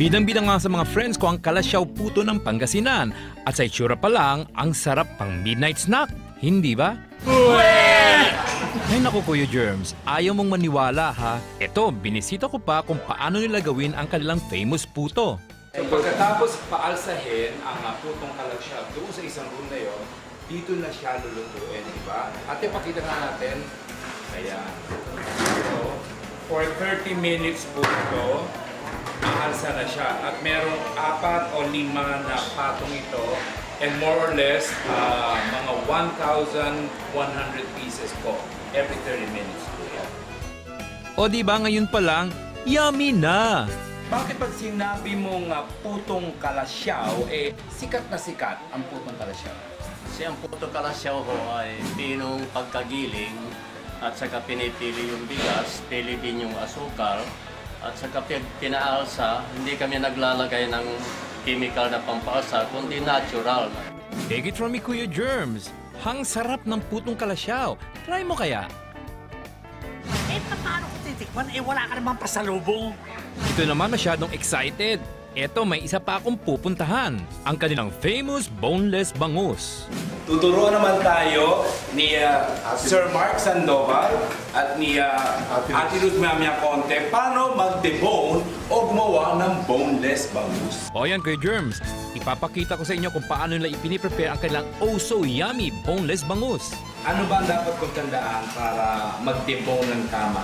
Bidang-bidang nga sa mga friends ko ang kalasyaw puto ng Pangasinan. At sa itsura pa lang, ang sarap pang midnight snack. Hindi ba? Ay naku Kuya Germs, ayaw mong maniwala ha. Ito, binisita ko pa kung paano nila gawin ang kanilang famous puto. So pagkatapos paalsahin ang putong kalasyaw doon sa isang room na yon, dito na siya lulutuin, di ba? Ate, pakita nga natin. Ayan. So, for 30 minutes po ito, aalsa na siya. At merong 4 o 5 na patong ito. And more or less, mga 1,100 pieces po every 30 minutes po yan. O di ba ngayon pa lang, yummy na! Bakit pag sinabi mong putong kalasyaw, sikat na sikat ang putong kalasyaw? Kasi ang puto kalasyaw ho ay pinong pagkagiling at saka pinipili yung bigas, pili din yung asukal at saka pinaalsa, hindi kami naglalagay ng chemical na pampaalsa, kundi natural. Take it from me Kuya Germs, hang sarap ng putong kalasyaw. Try mo kaya? Paano ko titikman? Wala ka naman pasalubong. Ito naman masyadong excited. Eto, may isa pa akong pupuntahan. Ang kanilang famous boneless bangus. Tuturuan naman tayo ni Sir Mark Sandoval at ni Ate Luz Mamiya Conte paano mag-debone o gumawa ng boneless bangus. O yan Kuya Germs, ipapakita ko sa inyo kung paano nila ipiniprepare ang kanilang oh so yummy boneless bangus. Ano ba ang dapat kong tandaan para mag-debone ng tama?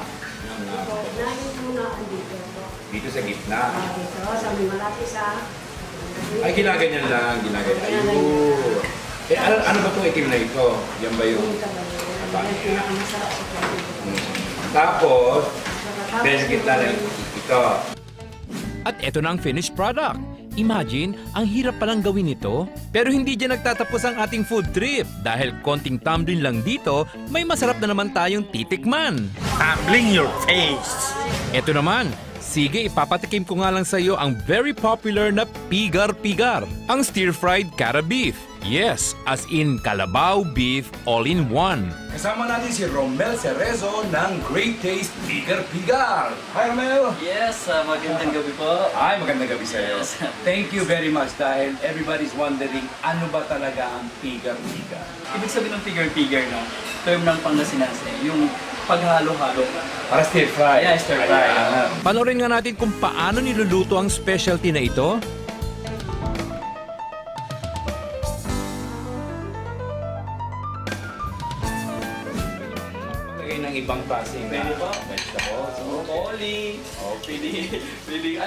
Dito sa gitna. Dito, sa may malapit sa... Ay, ginaganyan lang, ginaganyan. Ayun. Ano ba itong itim na ito? Yan ba yung... Tapos, sa gitna na ito. At eto na ang finished product. Imagine, ang hirap palang gawin ito. Pero hindi dyan nagtatapos ang ating food trip. Dahil konting tumbling lang dito, may masarap na naman tayong titikman. Tumbling your face. Eto naman, sige ipapatikim ko nga lang sa iyo ang very popular na pigar-pigar. Ang stir-fried cara beef. Yes, as in Kalabaw beef all-in-one. Kasama natin si Romel Cerezo ng Great Taste Pigar-Pigar. Hi Romel! Yes, magandang gabi po. Ay, magandang gabi sa iyo. Yes. Thank you very much dahil everybody's wondering ano ba talaga ang pigar-pigar. Ibig sabihin ng pigar-pigar, no? Term ng Pangasinan, yung paghalo-halo. Para stir-fry. Yeah, stir-fry. Ayan. Panoorin nga natin kung paano niluluto ang specialty na ito. Lagay ng ibang klaseng vegetables. Broccoli, pwede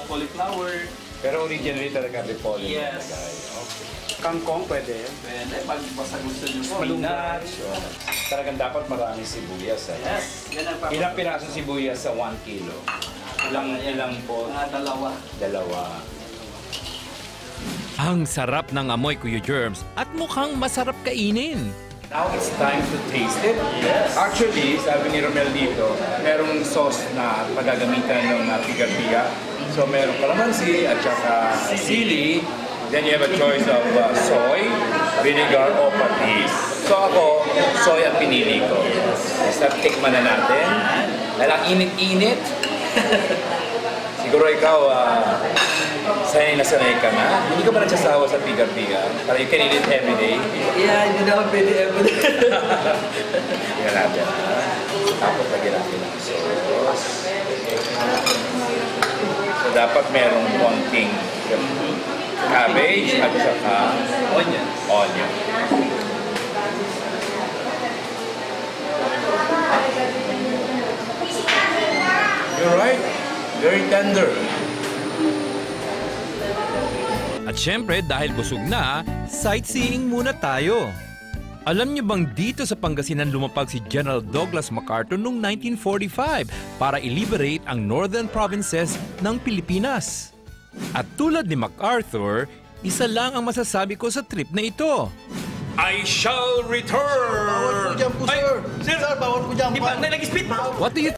cauliflower. Pero originally talaga repolyo. Yes. Okay. Kangkong pwede. Pwede, pag basta gusto nyo Malunggay. spinach. Talagang dapat maraming sibuyas. Yes, yan ang Ilang piraso sibuyas sa 1 kilo? Ilang po? Dalawa. Ang sarap ng amoy Kuya Germs at mukhang masarap kainin. Now it's time to taste it. Yes. Actually, sabi ni Romel dito, merong sauce na pagagamitan ng pigar-pigar. So merong kalamansi at saka sili. Then you have a choice of soy, vinegar, o patis. So ako, soy ang pinili ko. Basta tikman na natin. Dahil ang init-init. Siguro ikaw, sanay ka na. Hindi ka ba nagsasawa sa pigar-pigar? Para you can eat it every day. Yeah, hindi na ako pwede everyday. Tingnan natin. Tapos lagyan natin ng sauce. So dapat merong konting cabbage at saka onion. You're right. Very tender. At syempre dahil busog na, sightseeing muna tayo. Alam niyo bang dito sa Pangasinan lumapag si General Douglas MacArthur noong 1945 para i-liberate ang northern provinces ng Pilipinas? At tulad ni MacArthur, isa lang ang masasabi ko sa trip na ito. I shall return! Bawal po dyan po, sir. Sir, bawal po dyan. What do you